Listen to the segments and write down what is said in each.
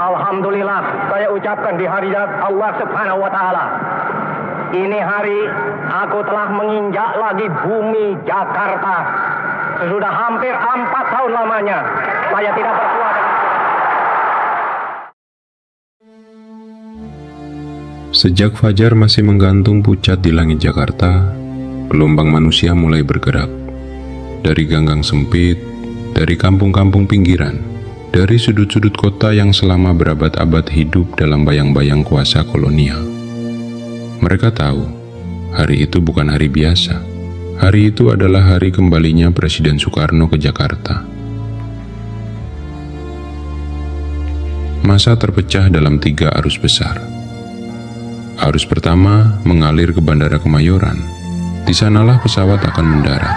Alhamdulillah, saya ucapkan di hari Allah Subhanahu wa Ta'ala. Ini hari aku telah menginjak lagi bumi Jakarta. Sudah hampir 4 tahun lamanya saya tidak bersuara. Sejak fajar masih menggantung pucat di langit Jakarta, gelombang manusia mulai bergerak. Dari ganggang sempit, dari kampung-kampung pinggiran, dari sudut-sudut kota yang selama berabad-abad hidup dalam bayang-bayang kuasa kolonial. Mereka tahu, hari itu bukan hari biasa. Hari itu adalah hari kembalinya Presiden Soekarno ke Jakarta. Massa terpecah dalam 3 arus besar. Arus pertama mengalir ke Bandara Kemayoran. Di sanalah pesawat akan mendarat.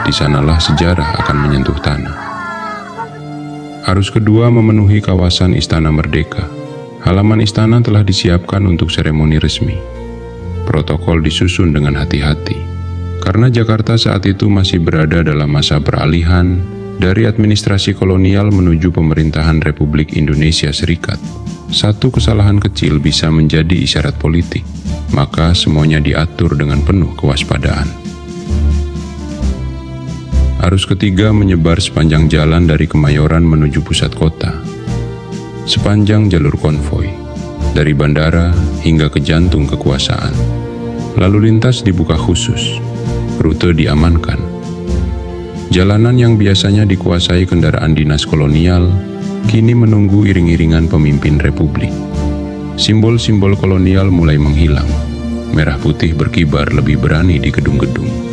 Di sanalah sejarah akan menyentuh tanah. Arus kedua memenuhi kawasan Istana Merdeka. Halaman istana telah disiapkan untuk seremoni resmi. Protokol disusun dengan hati-hati, karena Jakarta saat itu masih berada dalam masa peralihan dari administrasi kolonial menuju pemerintahan Republik Indonesia Serikat. Satu kesalahan kecil bisa menjadi isyarat politik, maka semuanya diatur dengan penuh kewaspadaan. Arus ketiga menyebar sepanjang jalan dari Kemayoran menuju pusat kota. Sepanjang jalur konvoi, dari bandara hingga ke jantung kekuasaan. Lalu lintas dibuka khusus, rute diamankan. Jalanan yang biasanya dikuasai kendaraan dinas kolonial, kini menunggu iring-iringan pemimpin republik. Simbol-simbol kolonial mulai menghilang. Merah putih berkibar lebih berani di gedung-gedung.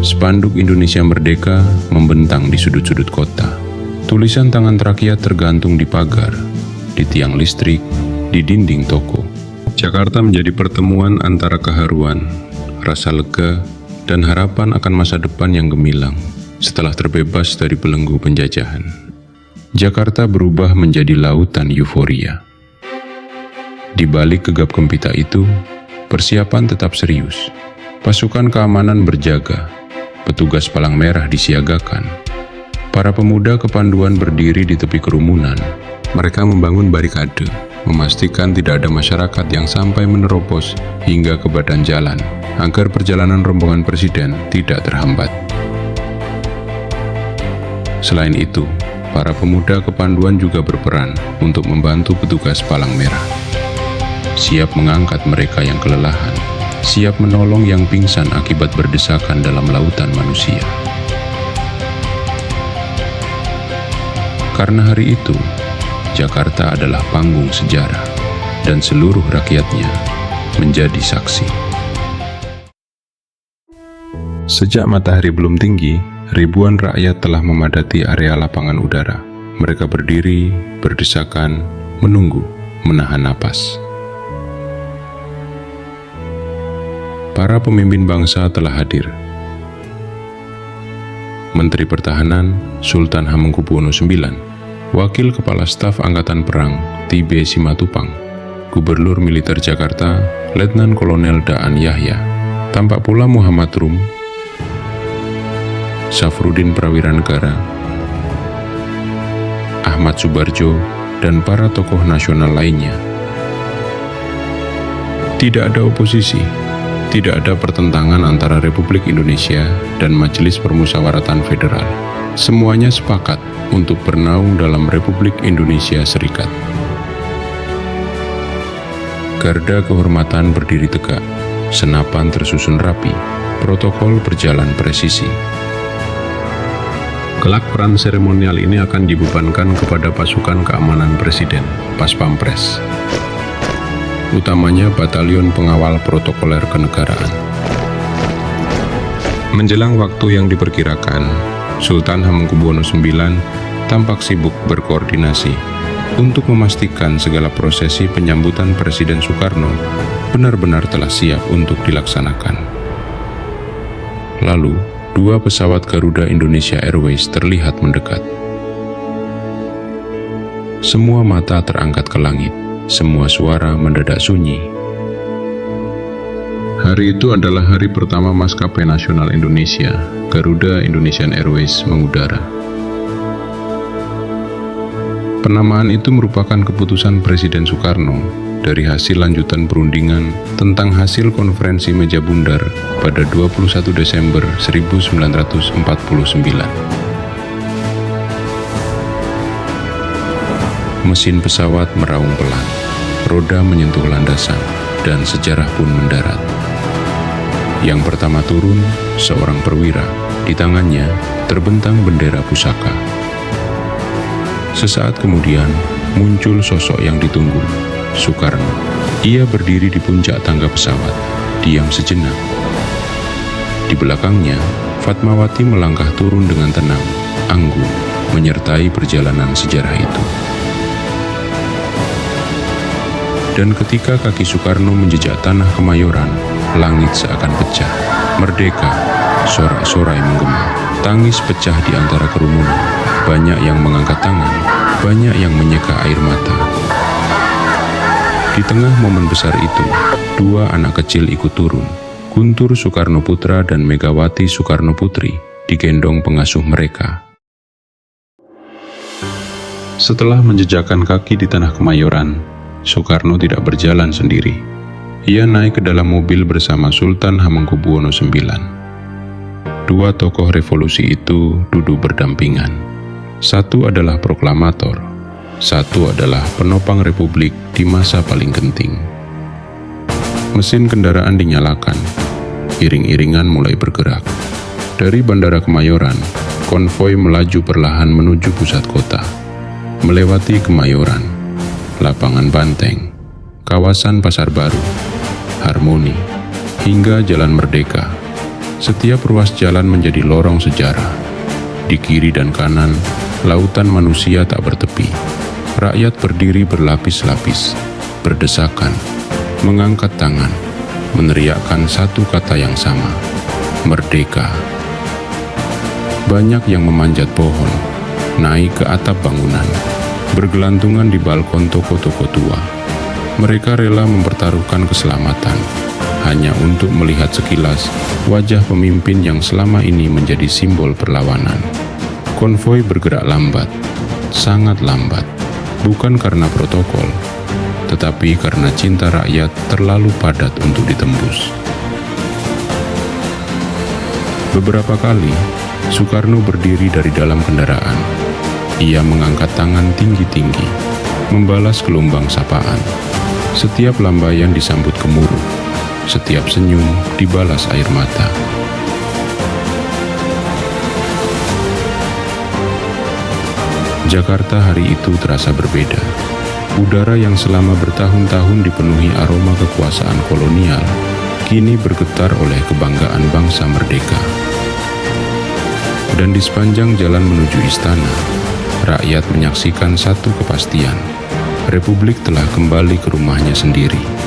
Spanduk Indonesia Merdeka membentang di sudut-sudut kota. Tulisan tangan rakyat tergantung di pagar, di tiang listrik, di dinding toko. Jakarta menjadi pertemuan antara keharuan, rasa lega, dan harapan akan masa depan yang gemilang setelah terbebas dari belenggu penjajahan. Jakarta berubah menjadi lautan euforia. Di balik gegap gempita itu, persiapan tetap serius. Pasukan keamanan berjaga, petugas palang merah disiagakan. Para pemuda kepanduan berdiri di tepi kerumunan. Mereka membangun barikade, memastikan tidak ada masyarakat yang sampai menerobos hingga ke badan jalan, agar perjalanan rombongan presiden tidak terhambat. Selain itu, para pemuda kepanduan juga berperan untuk membantu petugas palang merah. Siap mengangkat mereka yang kelelahan, siap menolong yang pingsan akibat berdesakan dalam lautan manusia. Karena hari itu, Jakarta adalah panggung sejarah, dan seluruh rakyatnya menjadi saksi. Sejak matahari belum tinggi, ribuan rakyat telah memadati area lapangan udara. Mereka berdiri, berdesakan, menunggu, menahan napas. Para pemimpin bangsa telah hadir. Menteri Pertahanan Sultan Hamengkubuwono IX, Wakil Kepala Staf Angkatan Perang T.B. Simatupang, Gubernur Militer Jakarta Letnan Kolonel Daan Yahya, tampak pula Muhammad Rum, Safrudin Prawira Negara, Ahmad Subarjo, dan para tokoh nasional lainnya. Tidak ada oposisi, tidak ada pertentangan antara Republik Indonesia dan Majelis Permusyawaratan Federal. Semuanya sepakat untuk bernaung dalam Republik Indonesia Serikat. Garda kehormatan berdiri tegak, senapan tersusun rapi, protokol berjalan presisi. Kelak peran seremonial ini akan dibebankan kepada pasukan keamanan Presiden, Pas Pampres. Utamanya Batalion Pengawal Protokoler Kenegaraan. Menjelang waktu yang diperkirakan, Sultan Hamengkubuwono IX tampak sibuk berkoordinasi untuk memastikan segala prosesi penyambutan Presiden Soekarno benar-benar telah siap untuk dilaksanakan. Lalu, 2 pesawat Garuda Indonesia Airways terlihat mendekat. Semua mata terangkat ke langit, semua suara mendadak sunyi. Hari itu adalah hari pertama Maskapai Nasional Indonesia, Garuda Indonesian Airways, mengudara. Penamaan itu merupakan keputusan Presiden Soekarno dari hasil lanjutan perundingan tentang hasil konferensi meja bundar pada 21 Desember 1949. Mesin pesawat meraung pelan, roda menyentuh landasan, dan sejarah pun mendarat. Yang pertama turun, seorang perwira, di tangannya terbentang bendera pusaka. Sesaat kemudian, muncul sosok yang ditunggu, Soekarno. Ia berdiri di puncak tangga pesawat, diam sejenak. Di belakangnya, Fatmawati melangkah turun dengan tenang, anggun, menyertai perjalanan sejarah itu. Dan ketika kaki Soekarno menjejak tanah Kemayoran, langit seakan pecah. Merdeka, sorak-sorai menggema. Tangis pecah di antara kerumunan. Banyak yang mengangkat tangan, banyak yang menyeka air mata. Di tengah momen besar itu, dua anak kecil ikut turun. Guntur Soekarno Putra dan Megawati Soekarno Putri digendong pengasuh mereka. Setelah menjejakkan kaki di tanah Kemayoran, Soekarno tidak berjalan sendiri. Ia naik ke dalam mobil bersama Sultan Hamengkubuwono IX. Dua tokoh revolusi itu duduk berdampingan. Satu adalah proklamator, satu adalah penopang republik di masa paling genting. Mesin kendaraan dinyalakan, iring-iringan mulai bergerak. Dari Bandara Kemayoran, konvoi melaju perlahan menuju pusat kota, melewati Kemayoran, Lapangan Banteng, kawasan Pasar Baru, Harmoni, hingga Jalan Merdeka. Setiap ruas jalan menjadi lorong sejarah. Di kiri dan kanan, lautan manusia tak bertepi. Rakyat berdiri berlapis-lapis, berdesakan, mengangkat tangan, meneriakkan satu kata yang sama, merdeka. Banyak yang memanjat pohon, naik ke atap bangunan, bergelantungan di balkon toko-toko tua. Mereka rela mempertaruhkan keselamatan hanya untuk melihat sekilas wajah pemimpin yang selama ini menjadi simbol perlawanan. Konvoi bergerak lambat, sangat lambat, bukan karena protokol, tetapi karena cinta rakyat terlalu padat untuk ditembus. Beberapa kali, Soekarno berdiri dari dalam kendaraan. Ia mengangkat tangan tinggi-tinggi, membalas gelombang sapaan. Setiap lambaian disambut gemuruh, setiap senyum dibalas air mata. Jakarta hari itu terasa berbeda. Udara yang selama bertahun-tahun dipenuhi aroma kekuasaan kolonial, kini bergetar oleh kebanggaan bangsa merdeka. Dan di sepanjang jalan menuju istana, rakyat menyaksikan satu kepastian: Republik telah kembali ke rumahnya sendiri.